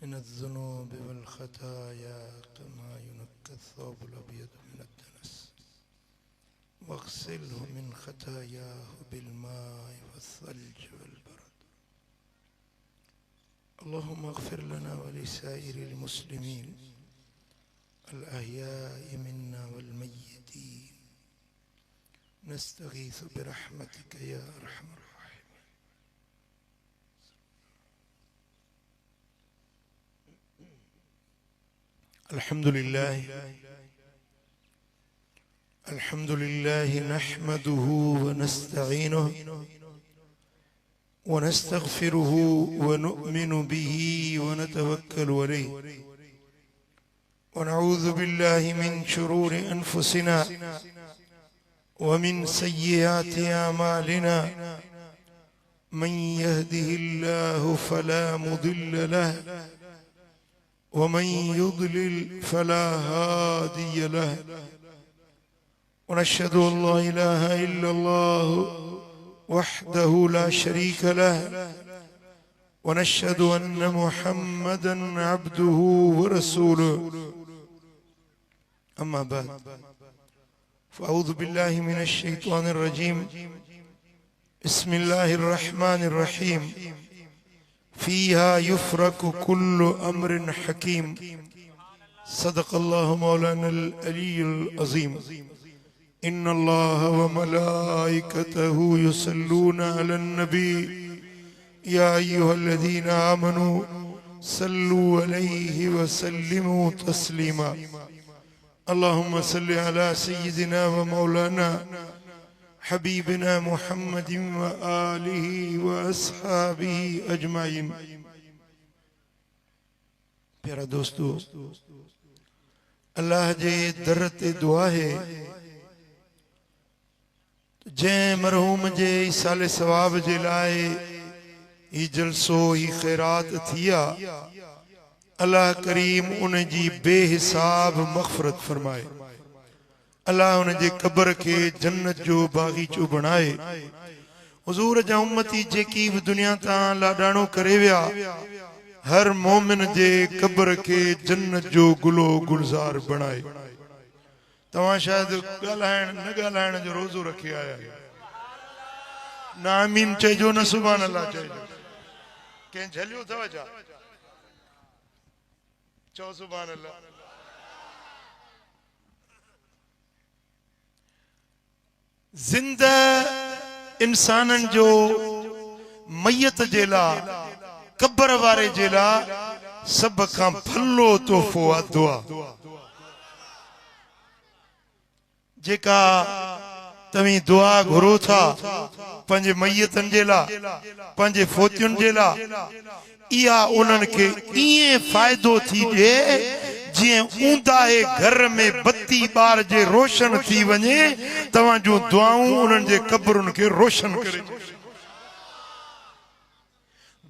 من الذنوب والخطايا كما ينقى الثوب الأبيض من الدنس واغسله من خطاياه بالماء والثلج والبرد. اللهم اغفر لنا ولسائر المسلمين الأحياء منا والميتين، نستغيث برحمتك يا أرحم الراحمين. الحمد لله نحمده ونستعينه ونستغفره ونؤمن به ونتوكل عليه، ونعوذ بالله من شرور أنفسنا ومن سيئات أعمالنا. من يهده الله فلا مضل له ومن يضلل فلا هادي له، ونشهد أن لا إله إلا الله وحده لا شريك له، ونشهد أن محمدا عبده ورسوله. أما بعد، فأعوذ بالله من الشيطان الرجيم. بسم الله الرحمن الرحيم. فيها يفرق كل أمر حكيم. صدق الله مولانا العلي العظيم. إن الله وملائكته يصلون على النبي يا أيها الذين آمنوا صلوا عليه وسلموا تسليما. اللهم صل على سيدنا ومولانا حبيبنا محمد وآله وأصحابه أجمعين. प्यारा दोस्तों, अल्लाह जे दर ते दुआ है जै मरहूम जे साले सवाब जे लाए ही जलसो ही खैरात थिया, अल्लाह करीम उन जी बेहिसाब मग़फ़िरत फरमाए। अल्लाह उन जे कब्र के जन्नत जो बागीचो बनाए। हुजूर जा उम्मती जेकी भी दुनिया तां लाडाणो करे विया, हर मोमिन जे कब्र के जन्नत जो गुलो गुलजार बनाए। तवां शायद ॻाल्हाइण न ॻाल्हाइण जो रोज़ो रखे आया ना आमीन चइजो न सुभान अल्लाह चइजो। कंहिं झलियो अथव छा? चओ सुभान अल्लाह। ज़िंदा इंसानन जो मयत जे लाइ, कब्र वारे जे लाइ सब खां भलो तोहफ़ो आहे दुआ। जेका तव्हीं दुआ घुरो था पंहिंजे मयतन जे लाइ, पंहिंजे फोतियुनि जे लाइ, इहा उन्हनि खे ईअं फ़ाइदो थी ॾिए जीअं ऊंदाहे घर में बत्ती ॿार जे रोशन थी वञे, तव्हां जूं दुआऊं उन्हनि जे कब्रुनि खे रोशन करे।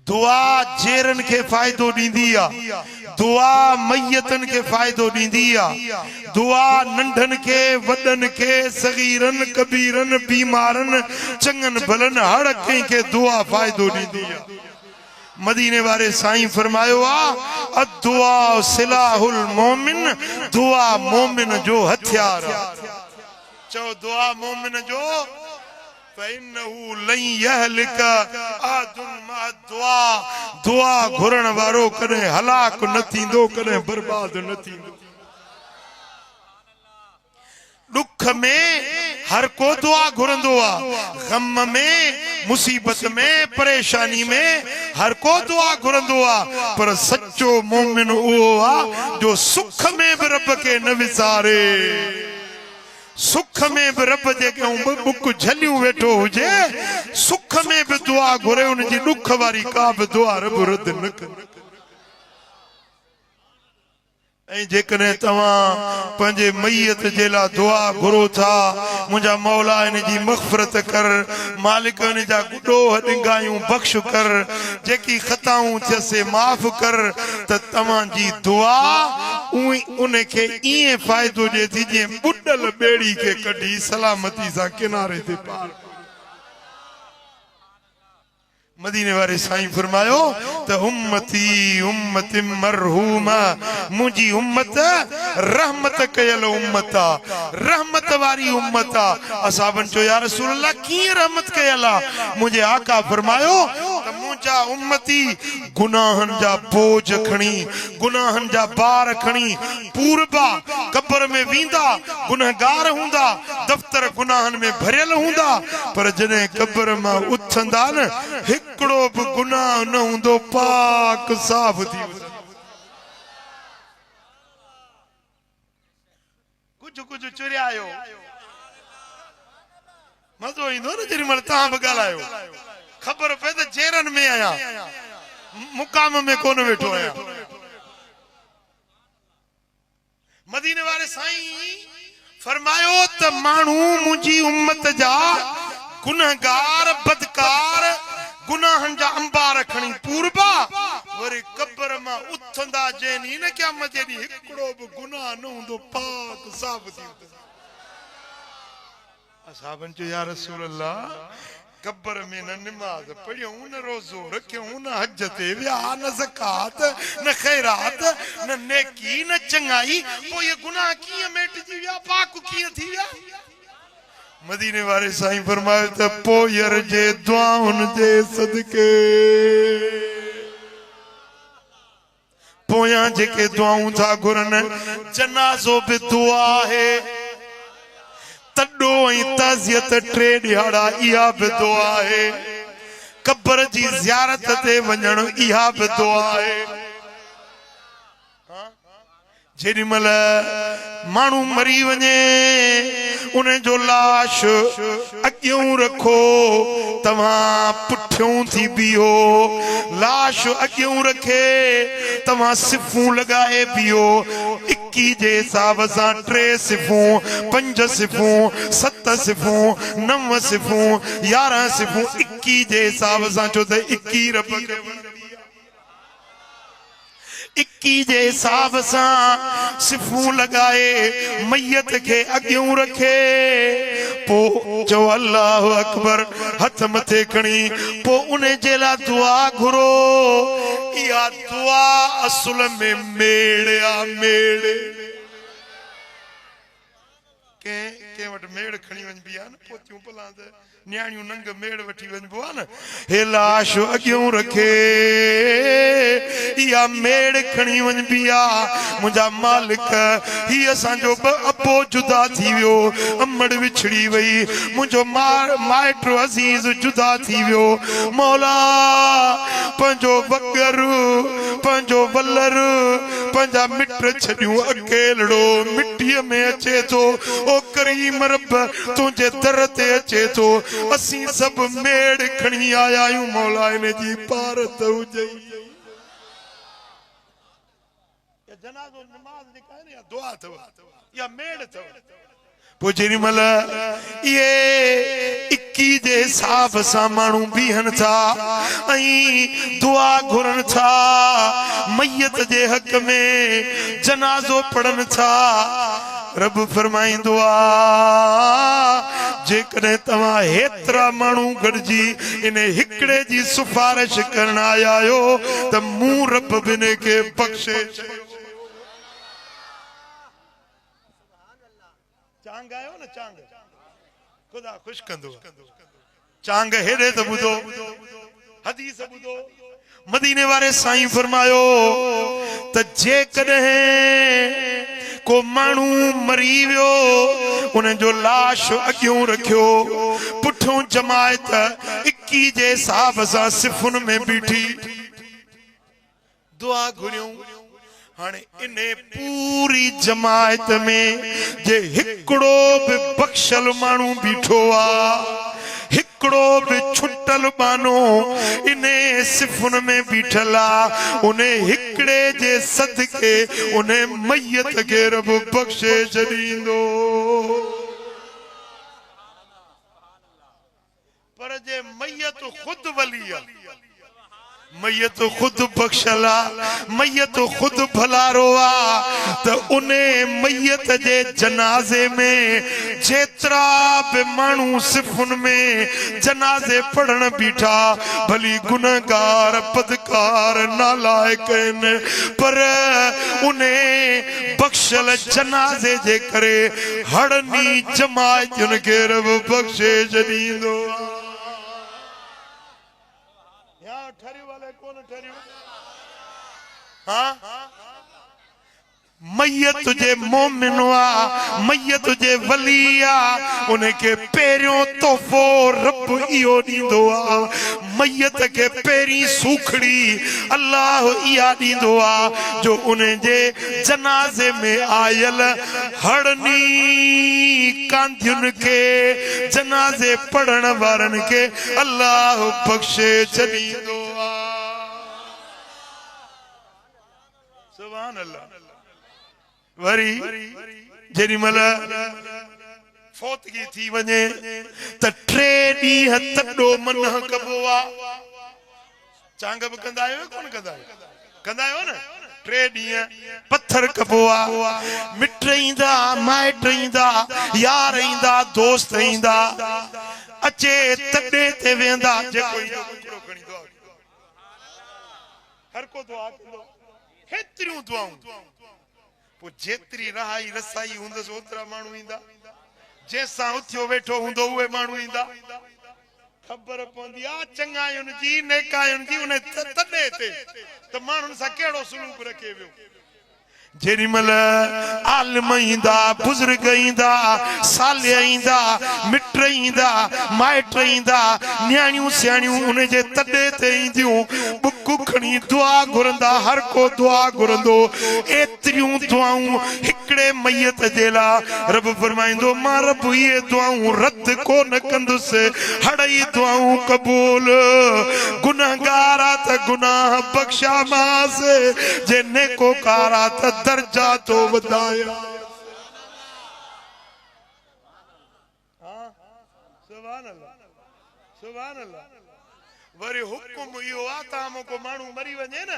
दुआ जेरन के फायदो ॾींदी आहे, दुआ मयतन के फायदो ॾींदी आहे, दुआ नंढन के वॾन के सगीरन कबीरन बीमारन चङन भलन हर कंहिं खे दुआ फायदो ॾींदी आहे। मदीने वारे साईं फरमायो आहे, दुआ सिलाहुल मोमिन, दुआ मोमिन जो हथियार आहे। चओ दुआ मोमिन जो दुआ घुरण वारो कॾहिं हलाक न थींदो, कॾहिं बर्बाद न थींदो। दुख में हर को दुआ घुरंदो आहे, गम में, मुसीबत में, परेशानी में हर को दुआ घुरंदो आहे, पर सच्चो मोमिन उहो आहे जो सुख में बि रब खे न विसारे। सुख में भी रब जे बुक झलियूं वेठो हुजे, सुख में भी दुआ घुरे, उन जी दुख वारी का भी दुआ रब रद न करे। ऐं जेकॾहिं तव्हां पंहिंजे मयत जे लाइ दुआ घुरो था, मुंहिंजा मौला इन जी मग़फ़िरत कर, मालिक इन जा ॾोह ॾिंगायूं बख़्श कर, जेकी ख़ताऊं थियसे माफ़ कर, त तव्हांजी दुआ उन खे ईअं फ़ाइदो ॾिए थी जीअं ॿुॾल ॿेड़ी खे कढी सलामती सां किनारे ते पार। मदीने वारे साईं फरमायो त उम्मती उम्मति मरहूमा, मुंहिंजी उम्मत रहमत कयल उम्मता, रहमत वारी उम्मता। असाबन चयो या रसूल अल्लाह कीअं रहमत कयल आ? मुंहिंजे आका फरमायो त मुंहिंजा उम्मती गुनाहनि जा बोझ खणी, गुनाहनि जा बार खणी पूरबा कब्र में वेंदा, गुनहगार हूंदा, दफ्तर गुनाहनि में भरियल हूंदा, पर जॾहिं कब्र मां उथंदा न हिकिड़ो बि गुनाह न हूंदो, पाक साफ़ थी वेंदो। कुझु कुझु चुरियायो मज़ो ईंदो न जेॾी महिल तव्हां बि ॻाल्हायो, ख़बर पए त जेरनि में आहियां, मुकाम में कोन वेठो आहियां। मदीने वारे साईं फरमायो त माण्हू मुंहिंजी उम्मत जा गुनहगार बदकार गुनाहनि जा अंबार खणी पूरबा वरी कब्र मां उथंदा जेनी न क़यामत जेॾी हिकिड़ो बि गुनाह न हूंदो, पाक साफ़ थी वेंदो। असाबन चयो या रसूल अल्लाह कब्र में न निमाज पढ़ियूं, न रोज़ो रखियूं, न हज ते विया, न ज़कात, न खैरात, न नेकी, न चङाई, पोइ ये गुनाह कीअं मेटिजी विया, पाक कीअं थी विया? मदीने वारे साईं फरमायो त पोयर जे दुआउनि जे सदके, पोयां जेके दुआऊं था घुरनि, जनाज़ो बि दुआ आहे, तॾो ऐं ताज़ियत टे ॾियारा इहा बि दुआ आहे, कब्र जी ज़ियारत ते वञणु इहा बि दुआ आहे। जेॾी महिल माण्हू मरी वञे उन जो लाश अॻियूं रखो, तव्हां पुठियूं थी बीहो, लाश अॻियूं रखे तव्हां सिफ़ूं लॻाए बीहो, 21 जे हिसाब सां 3 सिफ़ूं, 5 सिफ़ूं, 7 सिफ़ूं, 9 सिफ़ूं, 11 सिफ़ूं, 21 जे हिसाब सां छो त 21 रब खे 21 जे हिसाब सां सिफ़ूं लॻाए मैयत खे अॻियूं रखे, पोइ चओ अल्लाहु अकबर, हथ मथे खणी पोइ उन जे लाइ दुआ घुरो। इहा दुआ असुल में मेड़ आ, मेड़ के वटि मेड़ खणी वञबी आहे न, पोतियूं पलां त न्याणियूं नंग मेड़ वठी वञबो आहे न, हे लाश अॻियूं रखे इहा मेड़ खणी वञबी आहे। मुंहिंजा मालिक ही असांजो अबो जुदा थी वियो, अमड़ विछड़ी वई, मुंहिंजो माइट अज़ीज़ जुदा थी वियो, मौला पंहिंजो वगर पंहिंजो वलर पंहिंजा मिट छॾियूं अकेलड़ो मिटीअ में अचे थो, ओ करीम रब तुंहिंजे दर ते अचे थो, असीं सभु मेड़ खणी आया आहियूं, मौला इन जी पारत हुजे। जनाज़ो नमाज़ जेका आहे न या दुआ अथव या मेड़ अथव, पोइ जेॾी महिल इहे 21 जे हिसाब सां माण्हू बीहनि था ऐं दुआ घुरनि था, मैयत जे हक़ में जनाज़ो पढ़नि था, रब फरमाईंदो आहे जेकॾहिं तव्हां हेतिरा माण्हू गॾिजी इन हिकिड़े जी सिफारिश करण आया आहियो त मूं रब बिन खे बख़्शे छॾियो। चांग आयो न, चांग खुदा खुश कंदो, चांग हेॾे त ॿुधो, हदीस ॿुधो, मदीने वारे साईं फरमायो त जेकॾहिं को माण्हू मरी वियो उन जो लाश अॻियूं रखियो, पुठियों जमायत 21 जे हिसाब सां सिफ़ुनि में बीठी दुआ घुरियूं। हाणे इन पूरी जमायत में जे हिकिड़ो बि बख़्शल माण्हू बीठो आहे, हिकिड़ो बि छुटल बानो इन सिफ़ुनि में बीठल आहे, उन हिकिड़े जे सदके उन मैयत खे रब बख़्शे छॾींदो। पर जे मैयत खुद वली आहे, मैयत खुद बख्शला मैयत खुद भला रोआ तो उन्हें मैयत जे जनाजे में जेतरा बे मानू सिफुन में जनाजे पढ़न बीठा भली गुनहगार पदकार नालायक पर उन्हें बख्शल जनाजे जे करे हड़नी जमात उनके रब बख्शे जदीदो ठहरी वाले कौन ठहरी हाँ मैयत तुझे मोमिनवा मैयत तुझे वलिया उनके पेरियों तोहफो रब इहो ॾींदो आहे मैयत के पेरी सूखड़ी अल्लाह इहा ॾींदो आहे जो उन जे जनाज़े में आयल हड़नी कांधियुनि के जनाज़े पढ़ण वारनि के अल्लाह बख्शे छॾींदो आहे सुभान अल्लाह वरी जेडी मल फौतगी थी वने त 3 ॾींहं तॾो मन कबो आ चांग बि कंदा आहियो कोन कंदा आहियो न 3 ॾींहं पत्थर कबो आ मिट ईंदा माइट ईंदा यार ईंदा दोस्त ईंदा अचे तॾे ते वेंदा जेको ईंदो हिकिड़ो खणी दुआ हर को दुआ कंदो हेतिरियूं दुआऊं पो जेतरी रहाई रसाई हुंदस ओतरा मानू ईंदा जैसा उथियो वेठो हुंदो उहे मानू ईंदा खबर पवंदी आ चंगायुनि जी नेकायुनि जी उन तॾे ते त माण्हुनि सां कहिड़ो सलूक रखे वियो जेडी मल आलिम ईंदा बुजुर्ग ईंदा साले ईंदा मिट ईंदा माइट ईंदा न्याणियूं सियाणियूं उन जे तॾे ते ईंदियूं बुक खणी दुआ घुरंदा हर को दुआ घुरंदो एतिरियूं दुआऊं हिकिड़े मैयत जे लाइ रब फरमाईंदो मां रब इहे दुआऊं रद्द कोन कंदुसि हड़ई दुआऊं क़बूल गुनहगार आ त गुनाह बख्शामास जे नेकोकार आ त दर्जा तो वधाया सुभान अल्लाह सुभान अल्लाह वरी हुक्म इहो आ त हमको माण्हू मरी वञे न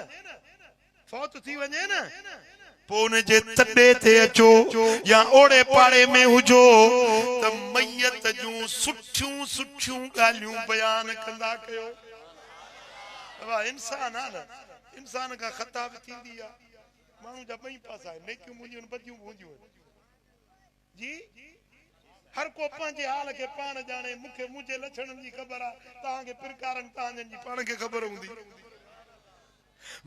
फौत थी वञे न पो उन जे तॾे ते अचो या ओड़े पाड़े में हुजो त मैयत जूं सुठियूं सुठियूं ॻाल्हियूं बयान कंदा कयो वाह इंसान आ न इंसान का खता बि थींदी आ माण्हू जा ॿई पासा आहिनि नेकियूं मुंहिंजियूं बदियूं मुंहिंजियूं जी हर को पंहिंजे हाल खे पाण ॼाणे मूंखे मुंहिंजे लक्षणनि जी ख़बर आहे तव्हांखे प्रकारनि तव्हांजनि जी पाण खे ख़बर हूंदी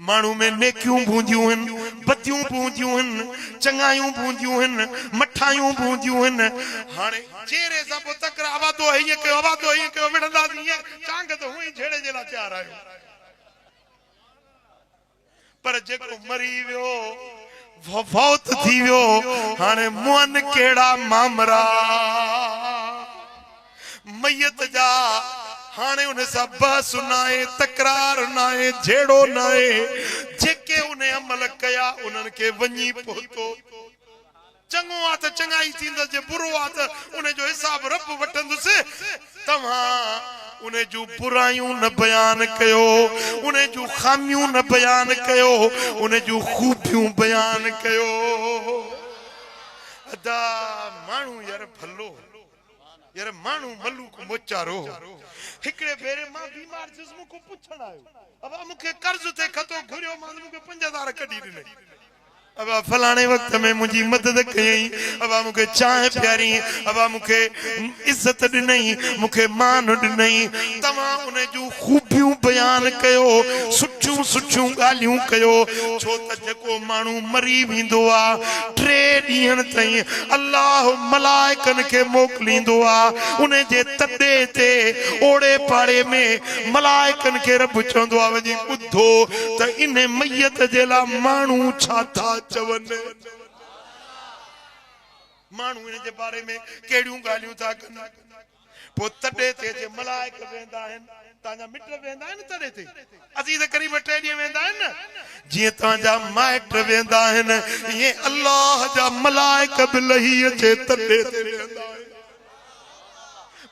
माण्हू में नेकियूं बूंदियूं आहिनि बदियूं बूंदियूं आहिनि चङायूं बूंदियूं आहिनि मठायूं बूंदियूं आहिनि हाणे चेहरे सां पोइ तकरा आवाज़ो हीअं कयो विढ़ंदासीं ईअं चांग त हूअं ई छेड़े जे लाइ तयारु आहियूं पर जेको मरी वियो फौत थी वियो हाणे मुअन केड़ा मामरा मैयत जा हाणे उन सां बहस नाहे तकरार नाहे झेड़ो नाहे जेके उन अमल कया उन्हनि खे वञी पहुतो चङो आ त चङाई थींदसि जे बुरो आ त उन जो हिसाब रब वठंदुसि तव्हां उन जूं बुरायूं न बयान कयो उन जूं खामियूं न बयान कयो उन जूं खूबियूं बयान कयो अदा माण्हू यार भलो यार माण्हू मलूक मोचारो हिकिड़े भेरे मां बीमार थियुसि मूंखे पुछण आयो अबा मूंखे कर्ज़ ते खतो घुरियो मां मूंखे 5000 कढी ॾिनई अबा फलाणे वक्त में मुझी मदद कई अबा मुखे चाह प्यारी अबा मुखे इज्जत ॾिनई मुखे मान ॾिनई तव्हां उन जूं खूबियूं बयान कयो सुठियूं सुठियूं ॻाल्हियूं कयो छो त जेको माण्हू मरी वेंदो आहे 3 ॾींहंनि ताईं अल्लाह मलाइकनि खे मोकिलींदो आहे उन जे तॾे ते ओड़े पाड़े में मलाइकनि खे रब चवंदो आहे वञी ॿुधो त इन मैयत जे लाइ माण्हू छा था चवन माण्हू इन जे बारे में कहिड़ियूं ॻाल्हियूं था कनि पोइ तॾे ते जे मलाइक वेंदा आहिनि तव्हांजा मिट वेंदा आहिनि तॾे ते असीं त क़रीब 3 ॾींहं वेंदा आहिनि न जीअं तव्हांजा माइट वेंदा आहिनि ईअं अल्लाह जा मलाइक बि लही अचे तॾे ते वेंदा आहिनि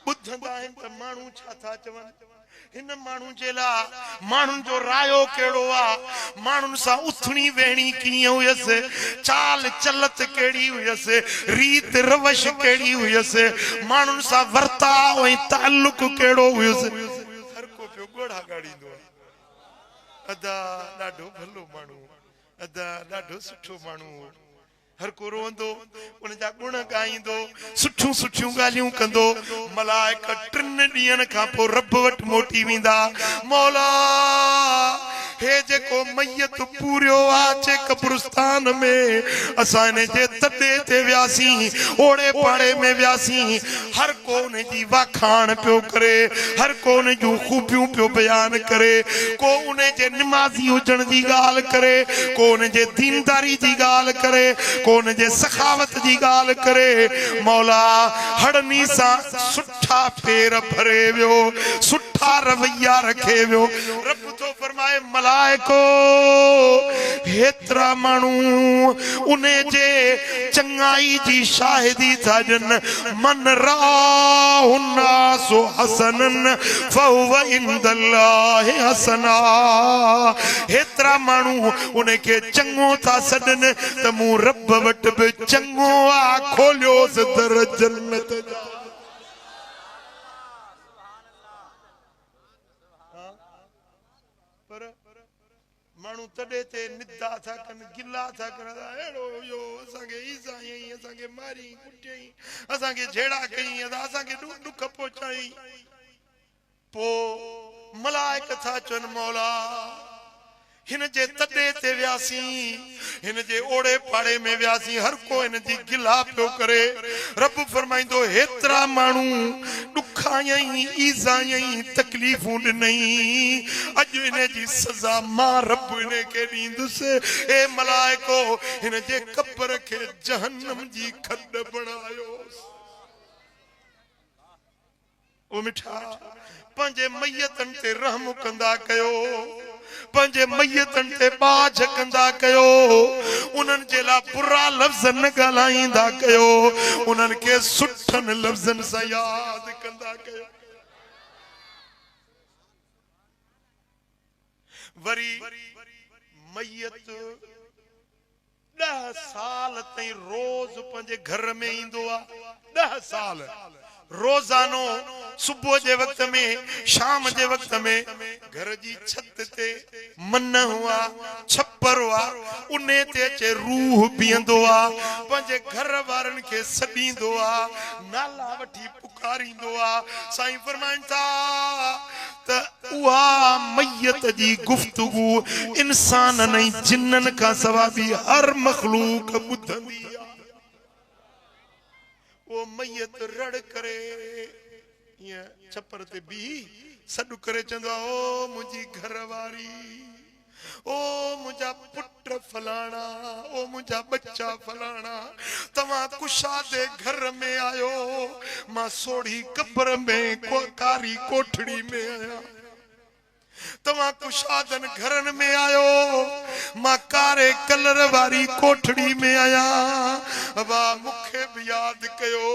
ॿुधंदा आहिनि त माण्हू छा था चवनि इन माण्हू जे लाइ माण्हुनि जो रायो कहिड़ो आहे, माण्हुनि सां उथणी वेहणी कीअं हुयसि, चाल चलत कहिड़ी हुयसि, रीत रवश कहिड़ी हुयसि, माण्हुनि सां वर्ताव ऐं ताल्लुक कहिड़ो हुयसि। हर को पियो ॻोढ़ा ॻाड़ींदो आहे, अदा ॾाढो भलो माण्हू, अदा ॾाढो सुठो माण्हू, हर को रोंदो, उन जा गुण ॻाईंदो, सुठियूं सुठियूं ॻाल्हियूं कंदो। मलाइक 3 ॾींहंनि खां पोइ रब वटि मोटी वेंदा, मौला हे जेको मैयत पूरियो आहे कब्रिस्तान में, असां इन जे तॾे ते वियासीं, ओड़े पाड़े में वियासीं, हर को उन जी वाखाण पियो करे, हर को उन जूं खूबियूं पियो बयान करे, को उन जे निमाज़ी हुजण जी ॻाल्हि करे, को उन जे दीनदारी जी ॻाल्हि करे, को उन जे सखावत जी ॻाल्हि करे। मौला हड़नी सां सुठा पेर भरे वियो, सुठा रवैया रखे वियो। रब तो फरमाए मलाइको हेतरा माण्हू उन जे चङाई जी शाहिदी था ॾियनि, मन राहुन्नासु हसनन फहुव इंदल्लाहि हसना। हेतरा माण्हू उन खे चङो था सॾनि त मूं रब वटि बि चङो आहे, खोलियोसि दर जन्नत जा। माण्हू तॾे ते निदा था कनि, गिला था कनि, अहिड़ो इहो असांखे ईज़ाई, असांखे मारी कुटियई, असांखे झेड़ा कई, असांखे ॾुख पहुचाई। पोइ मलाइक था चवनि मौला हिन जे तॾे ते वियासीं, हिन जे ओड़े पाड़े में वियासीं, हर को हिन जी गिला पियो करे। रब फरमाईंदो हेतिरा माण्हू ॾुखायई, ईज़ायई, तकलीफ़ूं ॾिनई, अॼु हिन जी सज़ा मां रब हिन खे ॾींदुसि। ए मलाइको हिन जे कब्र खे जहन्नम जी खॾ बणायोसि। ओ मिठा पंहिंजे मैयतनि ते रहम कंदा कयो, पंहिंजे मैयतनि ते बाझ कंदा कयो, उन्हनि जे लाइ बुरा लफ़्ज़ न ॻाल्हाईंदा कयो, उन्हनि खे सुठनि लफ़्ज़नि सां यादि कंदा कयो। वरी मैयत 10 साल ताईं रोज़ पंहिंजे घर में ईंदो आहे, 10 साल रोजानो सुबुह जे वक्त में, शाम जे वक्त में घर जी छत ते मन हुआ, छप्पर हुआ, उन ते अचे रूह बीहंदो आहे, पंहिंजे घर वारनि खे सॾींदो आहे, नाला वठी पुकारींदो आहे। साईं फरमाइनि था त उहा मैयत जी गुफ्तगू इंसान ऐं जिन्ननि खां सवा बि हर मखलूक ॿुधंदी आहे। वो मैयत रड़ करे ईअं छप्पर ते बीही सॾु करे चवंदो आहे, ओ मुंहिंजी घरवारी, ओ मुंहिंजा पुट फलाणा, ओ मुंहिंजा बच्चा फलाणा, तव्हां कुशादे घर में आयो, मां सोढ़ी कब्र में कारी कोठड़ी में आहियां। तव्हां कुशादन घरनि में आयो, मां कारे कलर वारी कोठड़ी में आहियां। वाह मूंखे बि यादि कयो,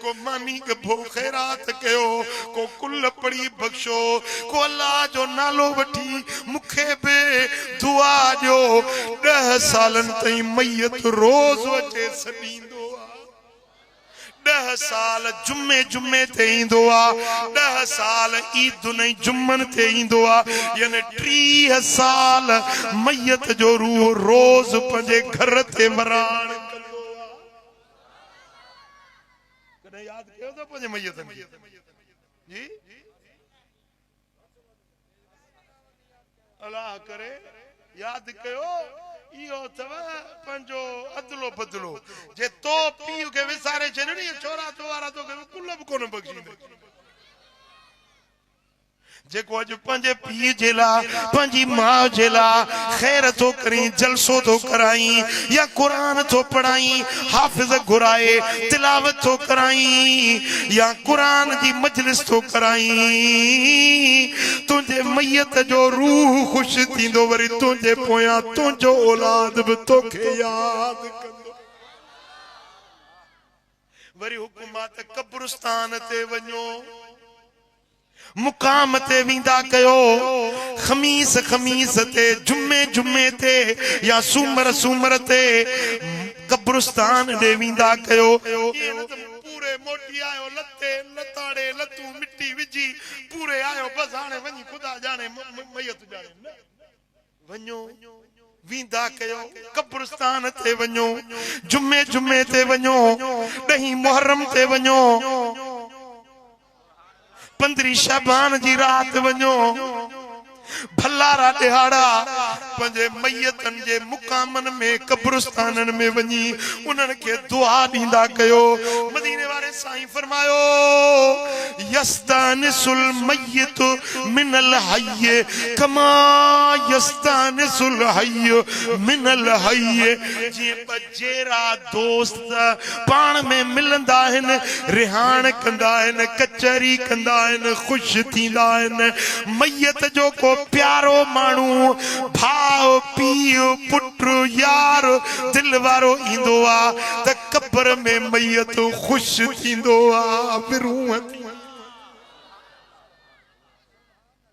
को मानी गभो ख़ैरात कयो, को कुल पढ़ी बख़्शो, को अल्लाह जो नालो वठी मूंखे बि दुआ ॾियो। 10 सालनि ताईं मैयत रोज़ अचे सॾींदो आहे, 10 साल जुमे जुमे ते ईंदो आहे, 10 साल ईदुन ऐं जुमन ते ईंदो आहे, यानी 30 साल मैयत जो रूह रोज़ पंहिंजे घर ते वराण कंदो आहे। कॾहिं यादि कयो त पंहिंजे मैयतनि जी अलाह करे यादि कयो। इहो अथव पंहिंजो अदलो बदलो, जे तो पीउ खे विसारे छॾियो छोरा तो वारा तोखे कुल बि कोन बख़्शींदे। जेको अॼु पंहिंजे पीउ जे लाइ, पंहिंजी माउ जे लाइ ख़ैर थो करीं, जलसो थो कराई, या क़ुरान थो पढ़ाई, हाफ़िज़ घुराए तिलावत थो कराई, या क़ुरान जी मजलिस थो कराई, तुंहिंजे मैयत जो रूह ख़ुशि थींदो, वरी तुंहिंजे पोयां तुंहिंजो औलाद बि तोखे यादि कंदो। वरी हुकुमात कब्रिस्तान ते वञो, मुकाम ते विंदा कयो खमीस खमीस ते जुम्मे जुम्मे ते या सूमर सूमर ते कब्रिस्तान दे विंदा कयो पूरे मोटी आयो लत्ते लताड़े लतू मिट्टी विजी पूरे आयो बस हाणे वनी खुदा जाने मयत जाने वञो विंदा कयो कब्रिस्तान ते वञो जुम्मे जुम्मे ते वञो 10 मुहर्रम ते वञो 15 शाबान जी रात वञो भलारा दिहाड़ा पंजे मैयतन जे मुकामन में कब्रिस्तानन में वनी उन्हन के दुआ दींदा कयो मदीने वाले साईं फरमायो यस्तानिसुल मय्यत मिनल हय्य कमा यस्तानिसुल हय्य मिनल हय्य जे बजेरा दोस्त पाण में मिलंदा हन रिहान कंदा हन कचहरी कंदा हन खुश थींदा हन मैयत जो को प्यारो मानू भाव पीओ पुत्र यार दिल वारो इंदो आ त कब्र में मैयत खुश थींदो आ बिरूह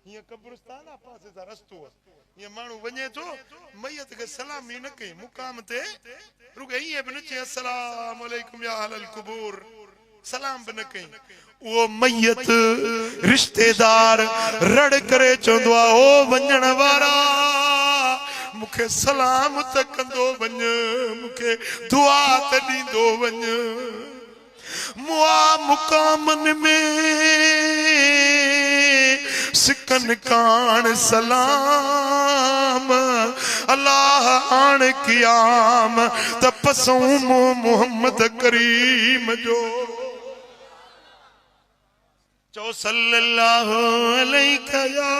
ये कब्रिस्तान आ पासे दा रस्तो ये मानू वने तो मैयत के सलामी न कई मुकाम ते रुके ये बन चे अस्सलाम वालेकुम या अहल कुबूर सलाम बन कई वो मैयत रिश्तेदार रड़ करे चंदो ओ वंजण वारा मुखे सलाम त कंदो वञ मुखे दुआ त ॾींदो वञ मुआ मुकामन में सिकन कान सलाम अल्लाह आन क़याम त पसूम मोहम्मद करीम जो चो सल्लल्लाहु अलैहि या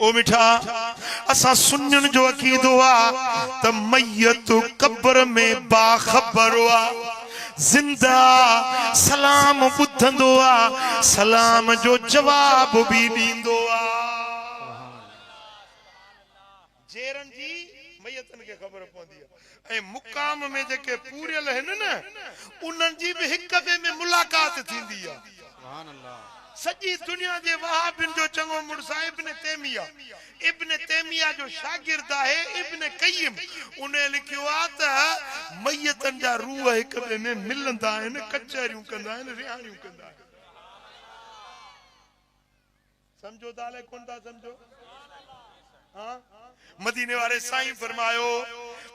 ओ मिठा असा सुनन जो अकीदो आ त मैयत कब्र में बाखबर हुआ जिंदा सलाम बुधंदो आ सलाम जो जवाब भी दींदो आ जेरन जी मैयतन के खबर पवंदी है ए मुकाम में जेके पूरियल हन न उनन जी भी हिक बे में मुलाकात थींदी है सुभान अल्लाह सजी दुनिया जे वहाबिन जो चंगो मुर्सा इब्न तैमिया जो शागिर्द है इब्न कय्यिम उन्हें लिखियो आ त मैयतन जा रूह हिक बे में मिलंदा आहिन कचहरियूं कंदा आहिन रिहाणियूं कंदा आहिन समझो दाले कोन था समझो हां मदीने वाले साईं फरमायो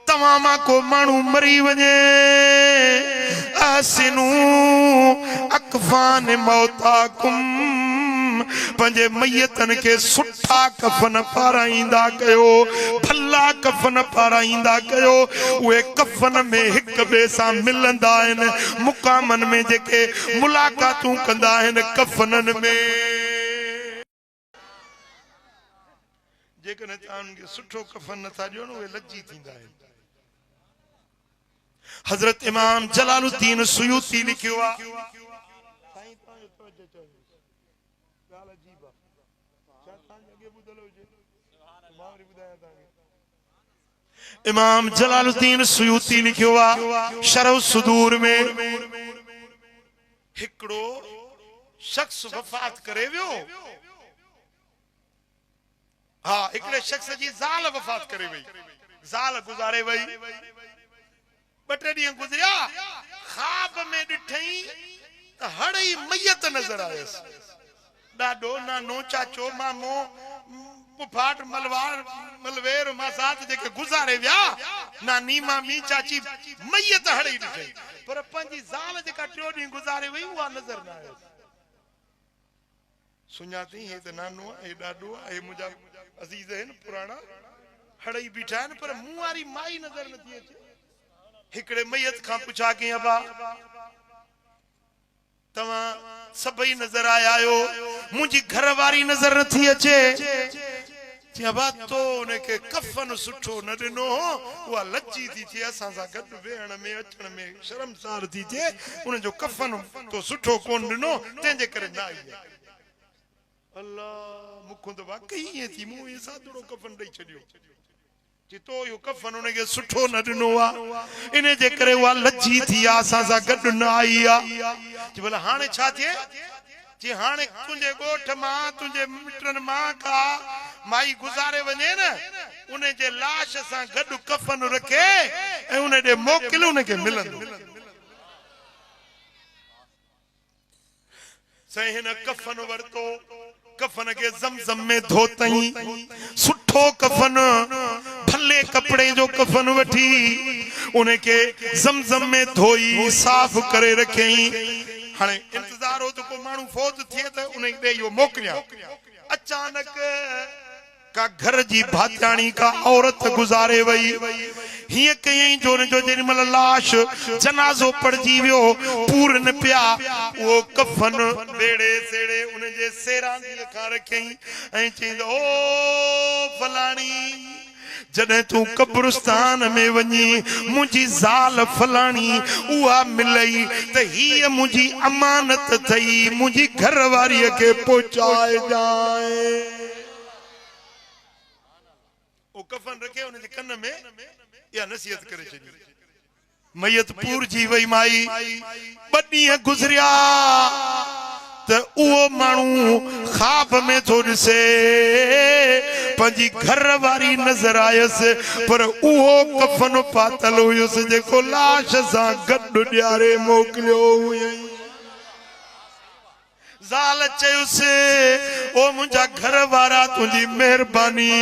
तमामा को मानू मरी वने आसिनू अकफान मौताकुम पंजे मैयतन के सुठा कफन पाराईंदा कयो भला कफन पाराईंदा कयो वे कफन में हिक बे सा मिलंदा आहिन मुकामन में जेके मुलाकातूं कंदा आहिन कफनन में जेकन तव्हांखे सुठो कफन नथा ॾियो न उहे लज्जी थींदा आहिनि हजरत इमाम जलालुद्दीन सुयूती लिखियो आहे इमाम जलालुद्दीन सुयूती लिखियो आहे शरह सुदूर में हिकड़ो शख्स वफात करे वियो हाँ एकड़े शख्स जी ज़ाल वफात करे वई ज़ाल गुज़ारे वई बटे ॾींहं गुज़रिया ख्वाब में ॾिठई त हड़ई मैयत नज़र आयस ॾाॾो नानो चाचो मामो पुफाट मलवार मलवेर मासात जेके गुज़ारे विया नानी मामी चाची मैयत हड़ई ॾिठई पर पंहिंजी ज़ाल जेका 3 ॾींहं गुज़ारे वई उहा नज़र न आयस सुञाती हे त नानो हे ॾाॾो हे मुंहिंजा अज़ीज़ आहिनि पुराणा हड़ई बीठा आहिनि पर मूं वारी माई नज़र नथी अचे हिकड़े मैयत खां पुछा कई अबा तव्हां सभई नज़र आया आहियो मुंहिंजी घरवारी नज़र नथी अचे चई अबा तो उनखे कफन सुठो न ॾिनो उहा लज्जी थी थिए असां सां गॾु वेहण में अचण में शर्मसार थी थिए उनजो कफन तो सुठो कोन ॾिनो तंहिंजे करे न आई अल्लाह मुखों तो वाकई ये थी मुंह ये सादड़ो कफन ॾेई छॾियो चितो यो कफन उन के सुठो न दिनो आ इने जे करे वा लज्जी थी आ असा सा गड न आई आ जी भला हाने छा थे जी हाने तुझे गोठ मां तुझे मिटन मां का माई गुजारे वने न उन जे लाश सा गड कफन रखे ए उन दे मोकल उन के मिलन सही न कफन वरतो कफन के जमजम में धोतई सुठो कफन भले कपड़े जो कफन वठी उन्हें के जमजम में धोई साफ करे रखई हाने इंतजार हो तो को मानू फौज थे तो उन्हें दे यो मोकलिया अचानक का घर जी भात्याणी का औरत गुजारे वई हिय कई जो जेमल लाश जनाजो पड़जी वियो पूर न पिया वो कफन बेड़े सेड़े उन जे सेरांदी खा रखई ऐ चईंदो ओ फलाणी जॾहिं तू कब्रिस्तान में वञी मुंहिंजी ज़ाल फलाणी उहा मिलई त हीअ मुंहिंजी अमानत थई मुंहिंजी घरवारीअ खे पहुचाए जाए ओ कफन रखे उन जे कन में या नसीहत करे छॾी मैयत पूर जी वई माई ॿ ॾींहं गुज़रिया त उहो माण्हू ख्वाब में थो ॾिसे पंहिंजी घरवारी नज़र आयसि पर उहो कफन पातल हुयुसि जेको लाश सां गॾु ॾियारे मोकिलियो हुयईं ज़ाल चयुसि ओ मुंहिंजा घर वारा तुंहिंजी महिरबानी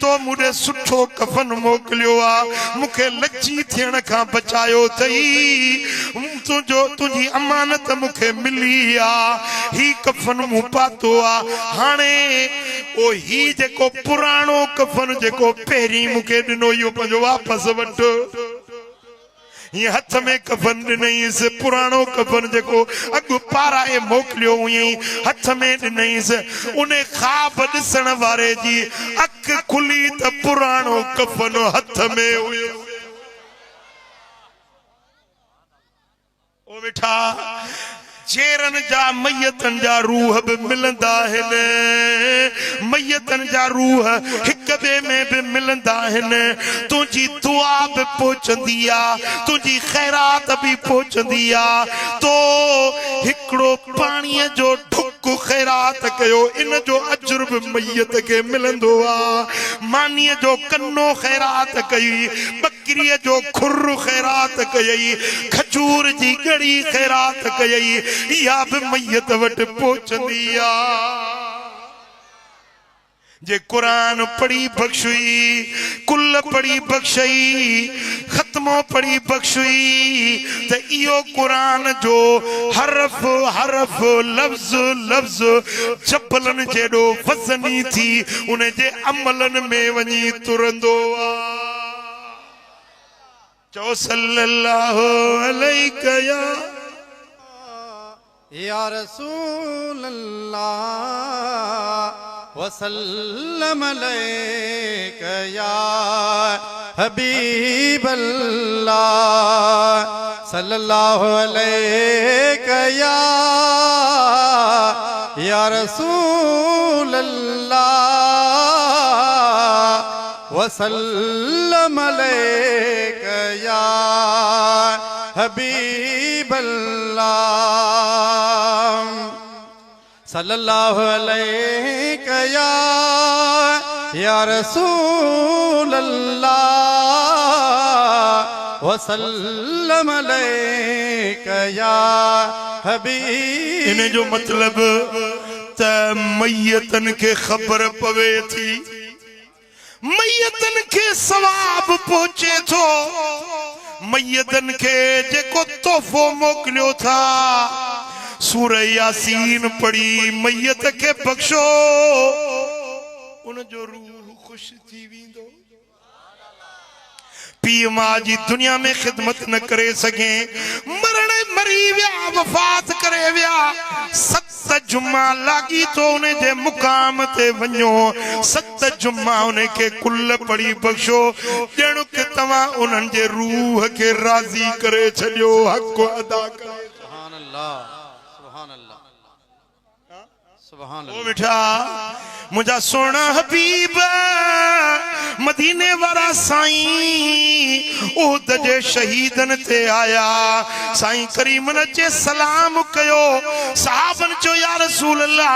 तो मुझे सुठो कफन मोकिलियो आ मूंखे लची थियण खां बचायो अथई तुंहिंजी अमानत मूंखे मिली आ ही कफन मूं पातो आ हाणे ओ ही जेको पुराणो कफन जेको पहिरीं मूंखे ॾिनो इहो पंहिंजो वापसि वठ ये हथ में कफन ॾिनईस पुराणो कफन जेको अॻु पाराए मोकिलियो हुयईं हथ में ॾिनईस उन ख्वाब ॾिसण वारे जी अख खुली त पुराणो कफन हथ में हुयो ओ बेटा चेरन जा मैयतन जा रूह भी मिलंदा आहिनि मैयतन जा रूह हिक ॿिए में भी मिलंदा आहिनि तुंहिंजी दुआ भी पहुचंदी आहे तुंहिंजी ख़ैरात भी पहुचंदी आहे तो हिकिड़ो पाणीअ जो ढुक ख़ैरात कयो इन जो अजुर भी मैयत खे मिलंदो आहे मानीअ जो कन्नो ख़ैरात कई बकरीअ जो खुर ख़ैरात कयई खजूर जी गड़ी ख़ैरात कयई या भी मैयत वट पहुंचंदी आ जे कुरान पढ़ी बख्शुई कुल पढ़ी बख्शई खत्मो पढ़ी बख्शुई त इहो कुरान जो हरफ हरफ लफ्ज़ लफ्ज़ जबलन जेडो वज़नी थी उन जे अमलन में वञी तुरंदो आ चो सल्लल्लाहु अलैहि या रसूल अल्लाह वसल्लम अलैका या हबीब अल्लाह सल्लल्लाहु अलैका या रसूल अल्लाह वसल्लम अलैका या हबीब अल्लाह सल्लल्लाहु अलैका या रसूल अल्लाह वसल्लम अलैका या हबीब इन जो मतलब त मैयतन के खबर पवे थी मैयतन के सवाब पहुंचे थो मैयतन के जेको तोहफो मोकिलियो था सूरह यासीन पढ़ी मैयत के बख्शो उन जो रूह खुश थी वेंदो पी मां जी दुनिया में खिदमत न करे सके मरण मरी विया वफात करे विया 7 जुम्मा लागी तो उन्हें जे मुकाम ते वञो 7 जुम्मा उन्हें के कुल पढ़ी बख्शो ॼण के तव्हां उन्हनि जे रूह के राज़ी करे छॾियो हक़ अदा करे सुभान अल्लाह सुभान अल्लाह सुभान ओ अल्लाह मिठा मुझा सोना हबीब मदीने वाला साईं उहद जे शहीदन ते आया साईं करीम ने चे सलाम कयो साहबन चो या रसूल अल्लाह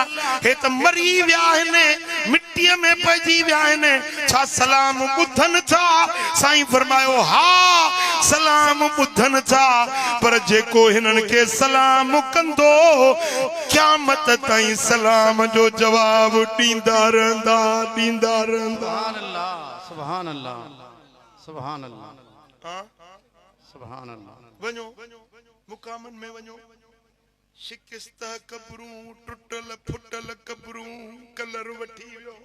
हे त मरी विया ने मिट्टी में पजी विया ने छा सलाम बुधन था साईं फरमायो हा सलाम बुधन था पर जेको हिनन के सलाम कंदो क़यामत ताईं सलाम जो जवाब ॾींदा रहंदा ॾींदा रहंदा सुभान अल्लाह सुभान अल्लाह सुभान अल्लाह वञो मुकामन में वञो शिकस्त कबरूं टुटल फुटल कबरूं कलर वठी वियो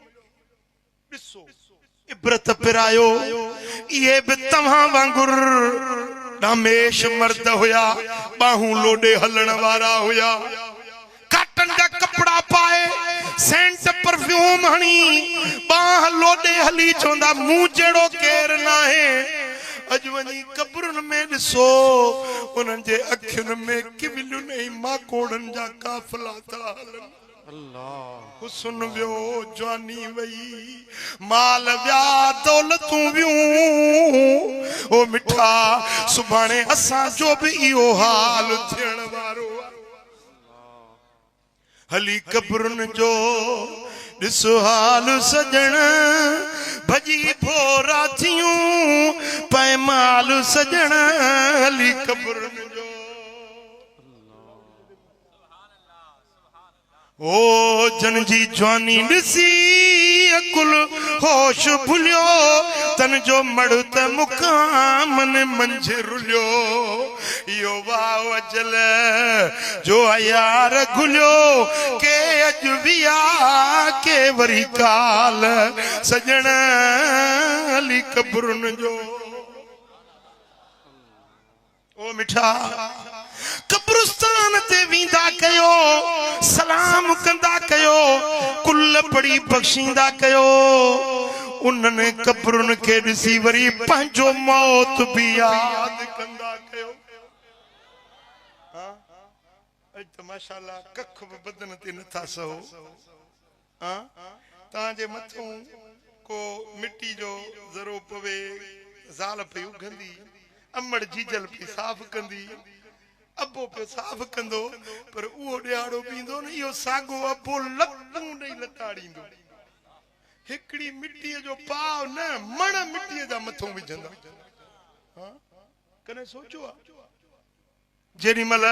ॾिसो इबरत पिरायो इहे बि तव्हां वांगुर दामेश मर्द हुया बाहूं लोडे हलण वारा हुया काटन जा कपड़ा पाए सेंट परफ्यूम हणी बाह लोडे हली चोंदा मुंह जड़ो केर नाहे अज वनी कब्रुन में ॾिसो उन्हनि जे अखियुनि में किविलुन ऐं माकोड़न जा काफ़िला था हलन अल्लाह हुस्न वियो जवानी वई माल विया दौलतूं वियूं ओ मिठा सुभाणे असां जो भी इहो हाल थियण वारो हली कब्रुन जो ॾिस हाल सजण भजी फोरा थियूं पैमाल सजण हली कब्रुन जो ओ जन जी जवानी ॾिसी अकुल होश भुलियो तन जो मड़ त मुकामन मंझ रुलियो यो वाव अजल जो यार घुलियो के अज विया के वरी काल सजण हली कब्रुन जो ओ मिठा कब्रिस्तान ते वींदा कयो सलाम कंदा कयो कुल पड़ी बख्शींदा कयो उन्हनि कब्रुन के ॾिसी वरी पंहिंजो मौत भी याद कंदा कयो अज त माशाअल्लाह कख बि बदन ते नथा सहो तव्हांजे मथों को मिट्टी जो ज़रो पवे ज़ाल पई उघंदी अमड़ जीजल पई साफ़ कंदी अबो पे साफ कंदो पर उहो ॾियारो पींदो न इहो साॻो अबो लतूं ॾेई लताड़ींदो हिकड़ी मिट्टीअ जो पाव न मण मिट्टीअ जा मथों विझंदा कॾहिं सोचो आहे जेॾी महिल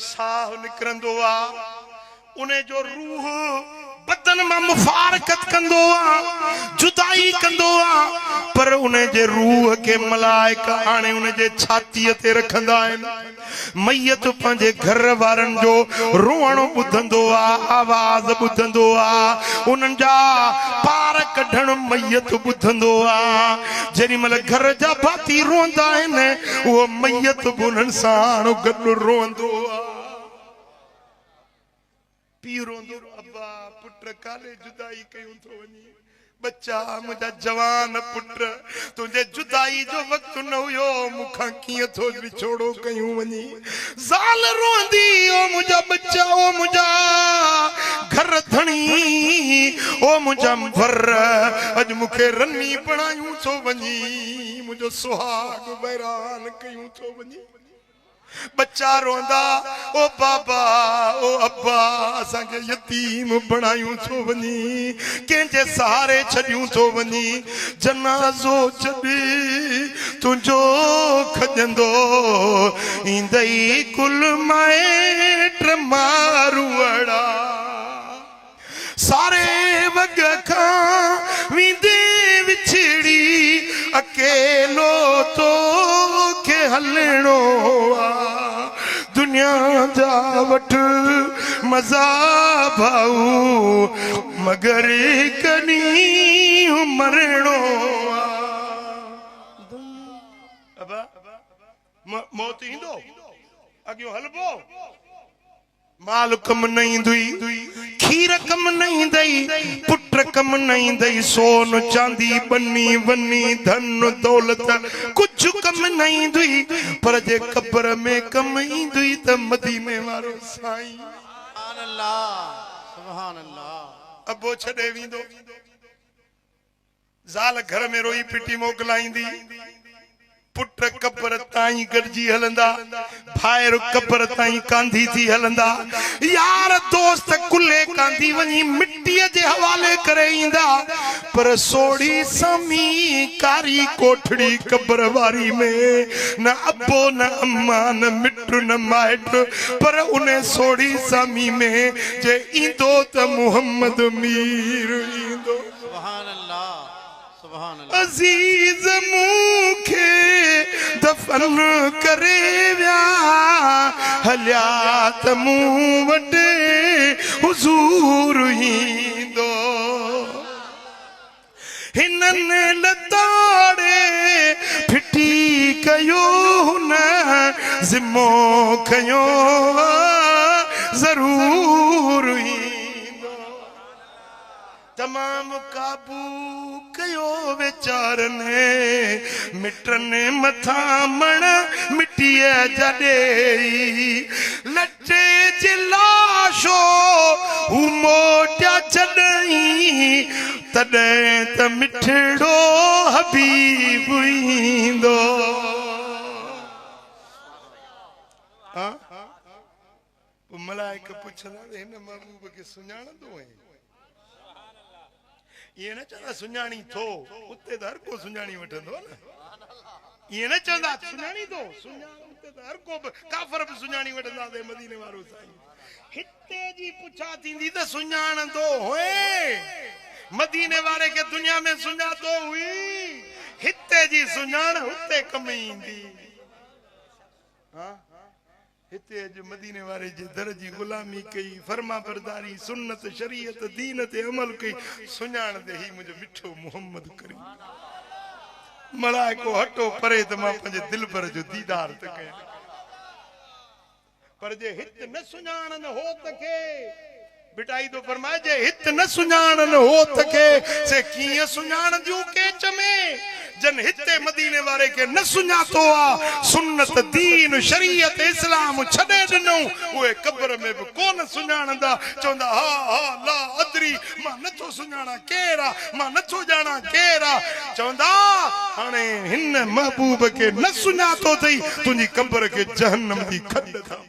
साह निकिरंदो आहे उन जो रूह बदन मां मुफारकत कंदो आहे जुदाई कंदो आहे पर उन जे रूह के मलाइका हाणे उन जे छातीअ ते रखंदा आहिनि मैयत पंहिंजे घर वारनि जो रोअण ॿुधंदो आहे आवाज़ ॿुधंदो आहे उन्हनि जा पार कढण मैयत ॿुधंदो आहे जेॾी महिल घर जा भाती रोअंदा आहिनि उहो मैयत बि उन्हनि सां गॾु रोअंदो आहे पीउ रोंदो अब्बा पुट काले जुदाई कयूं थो वञी बच्चा मुंहिंजा जवान पुट तुंहिंजे जुदाई जो वक़्तु न हुयो मूंखां कीअं थो विछोड़ो कयूं वञी ज़ाल रोंदी ओ मुंहिंजा बच्चा ओ मुंहिंजा घर धणी ओ मुंहिंजा वर अॼु मूंखे रनी बणायूं थो वञी मुंहिंजो सुहाग बहिरान कयूं थो वञी बच्चा रोंदा ओ बाबा ओ अब्बा असांखे यतीम बणायूं थो वञी कंहिंजे सहारे छॾियूं थो वञी जनाज़ो छॾी तुंहिंजो खजंदो ईंदई कुल माइट मारूअड़ा सारे वग खां वींदे विछड़ी अकेलो तो के हलणो दुनिया जा वठ मज़ा भाऊ मगर कनी मरणो मौत ईंदो अॻियो हलबो माल कम न ईंदुई खीर कम न ईंदई पुट कम न ईंदई सोन चांदी बनी वनी धन दौलत कुछ कम न ईंदुई पर जे कब्र में कम ईंदुई त मदीने वारो साईं सुभान अल्लाह सुभान अल्लाह अबो छॾे वेंदो ज़ाल घर में रोई पिटी मोकिलाईंदी पुट कब्र ताईं गॾिजी हलंदा भाइर कब्र ताईं कांधी थी हलंदा यार दोस्त कुल्ले कांधी वञी मिट्टीअ जे हवाले करे ईंदा पर सोड़ी समी कारी कोठड़ी कब्र वारी में न अबो न अम्मा न मिट्र न माइट पर उन सोड़ी समी में जे ईंदो त मोहम्मद मीर ईंदो सुभान अल्लाह सुभान अल्लाह अजीज मूंखे दफन करे विया हलिया त मूं वटि हुज़ूर ईंदो हिननि लताड़े फिटी कयो हुन ज़िम्मो खयो ज़रूर ईंदो तमाम काबू कयो वीचारने मिटने मथा मण मिट्टीअ जॾे लटे जी लाशो हू मोटिया छॾई तॾहिं त मिठड़ो हबीब ईंदो मलाइक पुछंदा हिन महबूब खे सुञाणंदो आहे ये न चवंदा सुञाणी थो उते त हर को सुञाणी वठंदो न ये न चवंदा सुञाणी थो सुञाण उते त हर को काफ़र बि सुञाणी वठंदा ते मदीने वारो साईं हिते जी पुछा थींदी त सुञाणंदो होए मदीने वारे खे दुनिया में सुञातो हुई हिते जी सुञाण हुते कम ईंदी हां हिते अॼु मदीने वारे जे दर जी गुलामी कई फर्मा बरदारी सुन्नत शरीयत दीन ते अमल कई सुञाण दे ही मुझे मिठो मोहम्मद करीम मलाइको हटो परे त मां पंहिंजे दिल भर जो दीदार त कयां पर जे हित न सुञाणन हो त के बिटाई तो फरमाए जे हित न सुञाणन हो त के से कीअं सुञाण दियूं केच में जन हिते मदीने वारे के न सुञातो आ सुन्नत दीन शरीयत इस्लाम छॾे ॾिनो उहे कब्र में बि कोन सुञाणंदा चवंदा हा हा ला अदरी मां नथो सुञाणा केर आहे मां नथो ॼाणा केर आहे चवंदा हाणे हिन महबूब खे न सुञातो अथई तुंहिंजी कब्र खे जहन्नम जी खॾ खां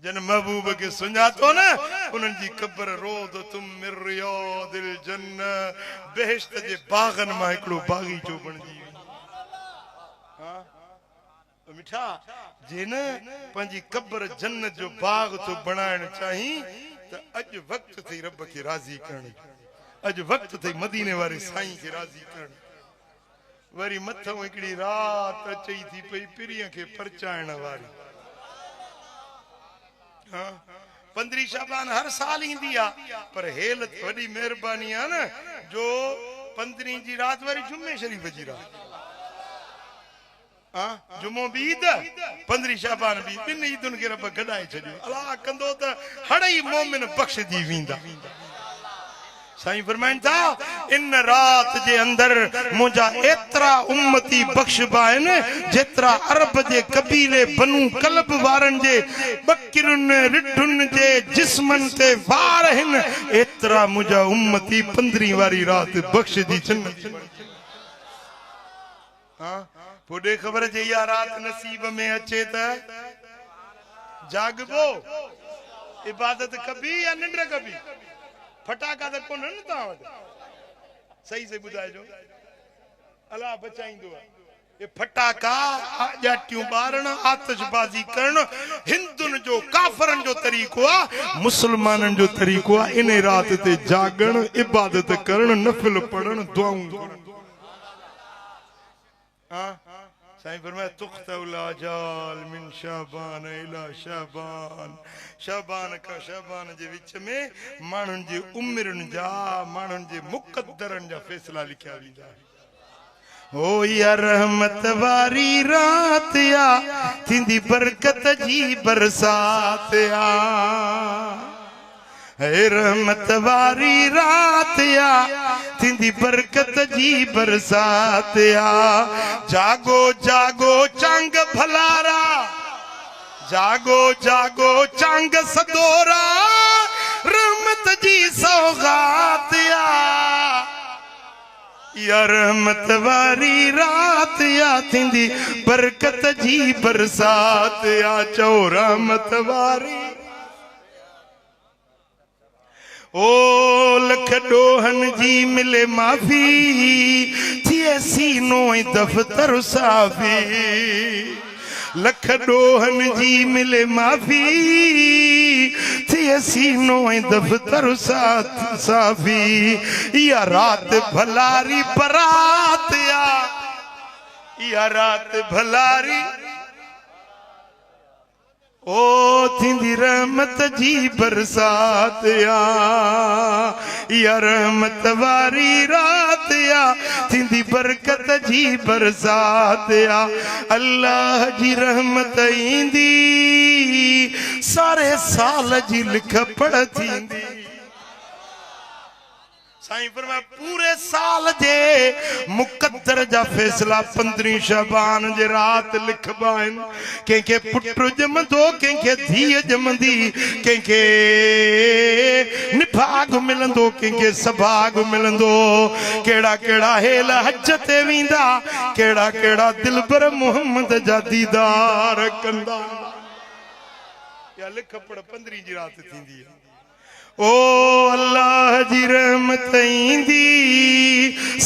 जन महबूब के सुञातो न उन्हनि जी कब्र रोद तुम मिर रियादिल जन्न बेहिश्त जे बागन मां हिकिड़ो बागीचो बणजी हां मिठा जे न पंहिंजी कब्र जन्नत जो बाग तो बणाइण चाही त अॼु वक़्तु थई रब खे राज़ी करण अॼु वक़्तु थई मदीने वारे साईं खे राज़ी करण वरी मथों हिकिड़ी रात अचई थी पई पिरीअ खे परचाइण वारी 15 शाबान हर साल ईंदी आ पर हेल वॾी महिरबानी आहे न जो 15 जी रात वरी जुमे शरीफ जी रात जुमो बि ईद 15 शाबान बि ॿिनि ईदुनि खे रब गॾाए छॾियो अलाह कंदो त हड़ई मोमिन बख़्शजी वेंदा साईं फरमाइन था इन रात जे अंदर मुझा एतरा उम्मती बख्शबा आहिनि जेतरा अरब जे कबीले बनु कलब वारन जे बकरुन रिढुन जे जिस्मन ते वार आहिनि एतरा मुझा उम्मती 15 वारी रात बख्शजी जन्नत हां पोइ ख़बर जे या रात नसीब में अचे त जागबो इबादत कबी या निंड कबी फटाका त कोन न तव्हां वटि सही से ॿुधाइजो अलाह बचाईंदो आहे ये फटाका जाटियूं ॿारण आतिशबाज़ी करण हिंदुनि जो काफ़रनि जो तरीक़ो आहे मुस्लमाननि जो तरीक़ो आहे इन रात ते जागण इबादत करण नफ़िल पढ़ण दुआऊं करण हां साईं फरमाए तुख्तउल आजाल मिन शाबान इला शाबान शाबान का शाबान जे विच में माण्हुनि जे उमिरनि जा माण्हुनि जे मुक़द्दरनि जा फ़ैसला लिखिया वेंदा ओ या रहमत वारी रात या थींदी बरकत जी बरसात या है रहमत वारी रात या थींदी बरकत जी बरसात या जागो जागो चंग भलारा जागो जागो चंग सदोरा रहमत जी सौगात या रहमत वारी रात या थींदी बरकत जी बरसात या चो रहमत वारी ओ लख डोहन जी मिले माफी थिए सीनो दफ्तर साफी लख डोहन जी मिले माफी थिए सीनो दफ्तर साफी या रात भलारी बरात या रात भलारी ओ थींदी रहमत जी बरसात या रहमत वारी रात थींदी बरकत जी बरसात अल्लाह जी रहमत ईंदी सारे साल जी लिख पढ़ थींदी साईं फरमाया पूरे साल जे मुकद्दर जा फैसला 15 शबान जे रात लिखबा आहिनि कंहिंखे पुटु जमंदो कंहिंखे धीअ जमंदी कंहिंखे निभाग मिलंदो कंहिंखे सभाग मिलंदो कहिड़ा कहिड़ा हेल हज ते वेंदा कहिड़ा कहिड़ा दिलबर मोहम्मद जा दीदार कंदा या लिख पढ़ 15 जी रात थींदी आहे ओ अल्लाह जी रहमत ईंदी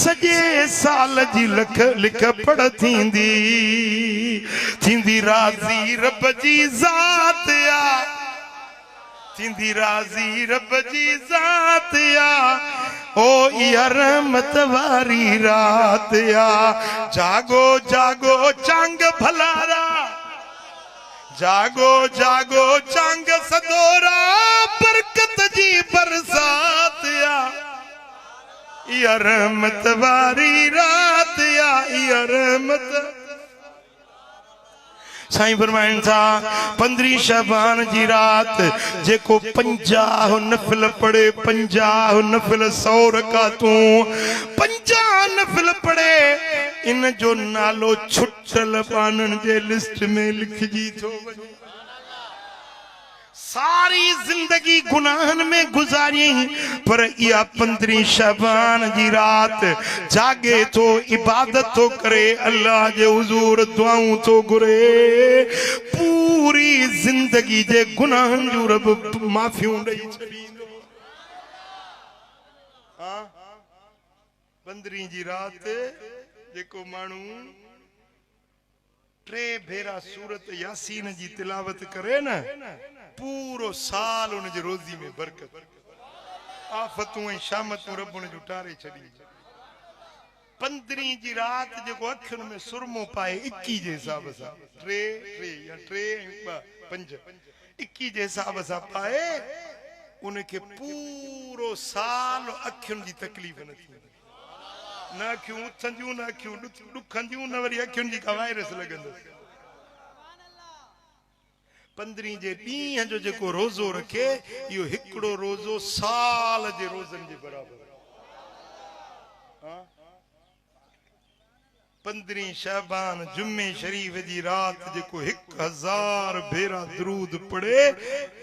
सॼे साल जी लिख पढ़ थींदी राज़ी रब जी ज़ात थींदी राज़ी रब जी ज़ात ओ इहा रहमत वारी रात जागो जागो चंग भलारा जागो जागो चंग सदोरा बरकत जी बरसात या रहमत वारी रात या रहमत साईं फरमाइनि था 15 शबान जी रात जेको 50 नफिल पढ़े 50 नफिल 100 रकातूं 50 नफिल पढ़े इन जो नालो छुटल पानन जे लिस्ट में लिखजी थो वञे सारी जिंदगी गुनाहन में गुजारी पर इहा 15 शबान जी रात जागे तो इबादत तो करे अल्लाह जे हुजूर दुआऊं तो घुरे पूरी जिंदगी जे गुनाहन जो रब माफियूं ॾेई छॾींदो 15 जी रात जेको माण्हू 3 भेरा सूरत यासीन जी तिलावत करे न पूरो साल उन जी रोज़ी में बरकत आफतूं ऐं शामतूं रब उन जो टारे छॾी 15 जी रात जेको अखियुनि में सुरमो पाए 21 जे हिसाब सां 3 या 3 5 21 जे हिसाब सां पाए उनखे पूरो साल अखियुनि जी तकलीफ़ न थींदी न अखियूं उथंदियूं न अखियूं ॾुखंदियूं न वरी अखियुनि जी का वायरस लॻंदसि 15 जे ॾींहं जो जेको रोज़ो रखे इहो हिकिड़ो रोज़ो साल जे रोज़नि जे बराबरि 15 शबान जुम्मे शरीफ जी रात जेको 1000 भेरा दरूद पढ़े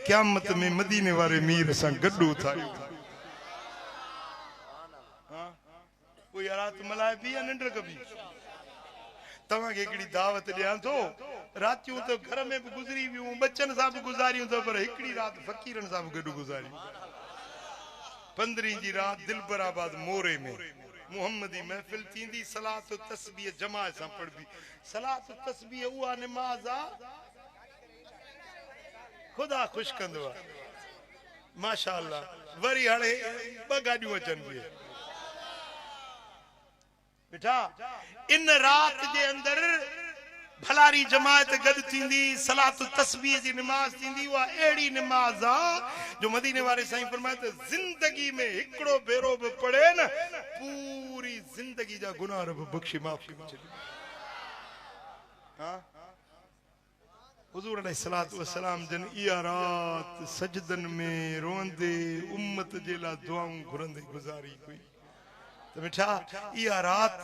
क़यामत में मदीने वारे मीर सां गॾु थायो कोई रात मल्हाए बि या निंड कबी तव्हांखे हिकिड़ी दावत ॾियां थो रातियूं त घर में बि गुज़री वियूं बच्चनि सां बि गुज़ारियूं त पर हिकिड़ी रात फ़क़ीरनि सां बि गॾु गुज़ारियूं 15 जी रात दिलबराबाद मोरे में मुहम्मदी महफ़िल थींदी सलात तस्बीह जमात सां पढ़बी सलात तस्बीह उहा निमाज़ आहे ख़ुदा ख़ुशि कंदो आहे माशाअल्लाह वरी हाणे 2 गाॾियूं अचनि पियूं बेटा इन रात जे अंदर भलारी जमात गद थींदी सलात तस्बीह जी नमाज थींदी उहा अहिड़ी नमाज आहे जो मदीने वारे साईं फरमाए त जिंदगी में हिकिड़ो भेरो बि पढ़े न पूरी जिंदगी जा गुनाह रब बख़्शे माफ़ करे छॾे हां हुजूर अलैहिस्सलातु वस्सलाम जन इहा रात सजदन में रोंदे उम्मत जे लाइ दुआऊं घुरंदे गुज़ारी हुई तो मिठा इहा रात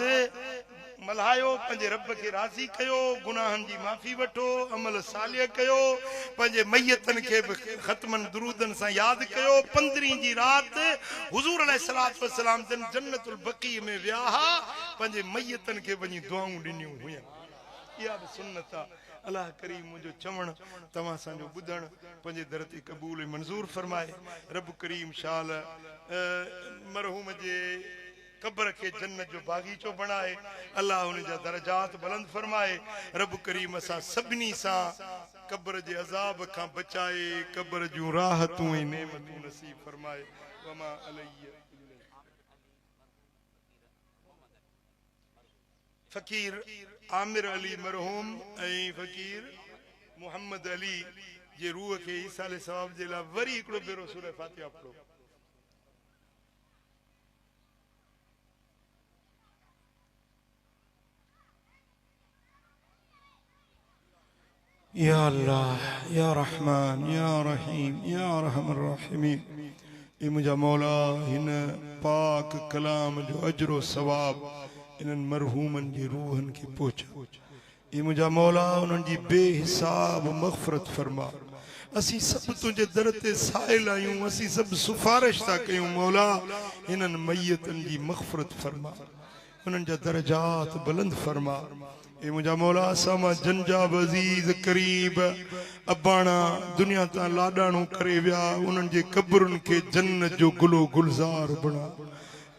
मल्हायो, पंहिंजे रब खे राज़ी कयो, गुनाहनि जी माफ़ी वठो, अमल सालिह कयो, पंहिंजे मैयतनि खे बि ख़त्मनि दुरूदनि सां यादि कयो। 15 जी रात हुज़ूर अलैहिस्सलातु वस्सलाम जन जन्नतुल बक़ी में विया हा, पंहिंजे मैयतनि खे वञी दुआऊं ॾिनियूं हुयूं। इहा बि सुन्नत आहे। अल्लाह करीम मुंहिंजो चवणु तव्हां असांजो ॿुधणु पंहिंजे दर ते क़बूल मंज़ूर फरमाए। रब करीम शाल मरहूम जे कब्र के जन्नत जो बागीचो बनाए, अल्लाह उन जा दरजात बुलंद फरमाए। रब करीम असां सभिनी सां कब्र जे अज़ाब खां बचाए, कब्र जूं राहतूं ऐं नेमतूं नसीब फरमाए। वमा अलैहि फ़कीर आमिर अली मरहूम ऐं फ़कीर मोहम्मद अली जे रूह खे ईसाले सवाब जे लाइ वरी हिकिड़ो भेरो सूरह फातिहा पढ़ो। या अल्लाह या रहमान या रहीम या रहमान रहीमीन। ये मुझा मौला हिन पाक कलाम जो अजरो सवाब इन्हनि मरहूमनि जी रूहनि खे पहुचा। ये मुझा मौला उन्हनि जी बेहिसाब मग़फ़िरत फरमा। असी सब तुझे दर ते साइल आहियूं, असी सब सिफारिश था कयूं। मौला इन्हनि मैयतनि जी मग़फ़िरत फरमा, उन्हनि जा दरजात बुलंद फरमा। ए मुझा मौला सामा जंजाब अजीज करीब अबाणा दुनिया ता लाडाणो करे विया, उन्हनि जे कब्रुनि खे जन्नत जो गुलो गुलजार बना।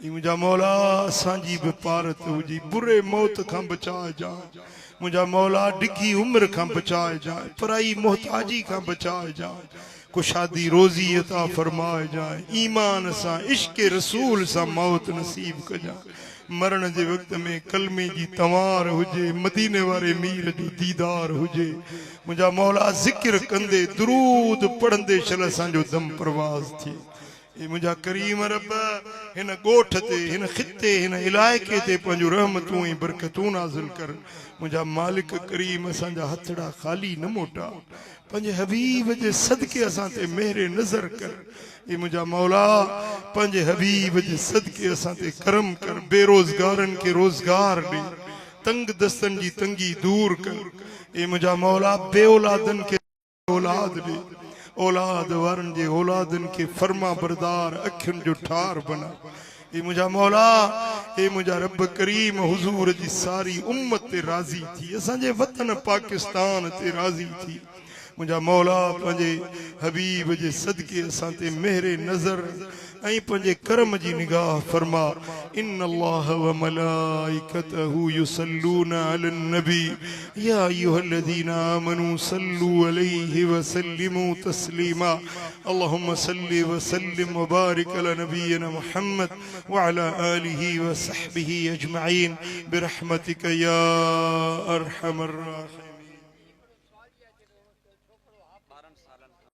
ए मुझा मौला असांजी बि पारत हुजी, बुरे मौत खां बचाए जाए। मुझा मौला डिघी उम्र खां बचाए जाए, पराई मोहताजी खां बचाए जाए, कुशादी रोज़ी अता फरमाए जाए। ईमान सां इश्क रसूल सां मौत नसीब कजा। मरण जे वक्त में कलमे जी तवार हुजे, मदीने वारे मीर जो दीदार हुजे। मुझा मौला जिक्र कंदे दुरूद पढ़ंदे शल असांजो दम प्रवाज थिए। ए मुझा करीम रब हिन गोठ ते, हिन खिते, हिन इलाइके ते पंहिंजो रहमतूं ऐं बरकतूं नाज़िल कर। मुझा मालिक करीम असांजा हथड़ा खाली न मोटा, पंहिंजे हबीब जे सदके असां ते मेहर नज़र कर। ए मुझा मौला पंहिंजे हबीब जे सदके असां ते करम कर। बेरोज़गारनि खे रोज़गार ॾे, तंग दस्तनि जी तंगी दूर कर। ए मुझा मौला बे औलादनि खे औलाद ॾे, औलाद वारनि जे औलादनि खे फर्मा बरदार अखियुनि जो ठार बना। ए मुझा मौला, ए मुझा रब करीम हुजूर जी सारी उम्मत ते राज़ी थी, असांजे वतन पाकिस्तान ते राज़ी थी। मुझा मौला पंहिंजे हबीब जे सदके असां ते मेहर नज़र ऐं पंहिंजे करम जी निगाह फरमा। इन्नल्लाह व मलाइकतहु युसल्लूना अलन नबी या अय्युहल्लज़ीना आमनू सल्लू अलैहि व सल्लिमू तस्लीमा। अल्लाहुम्मा सल्लि व सल्लिम व बारिक अला नबियना मुहम्मद व अला आलिहि व सहबिहि अजमईन बिरहमतिक या अरहमर राहिमीन।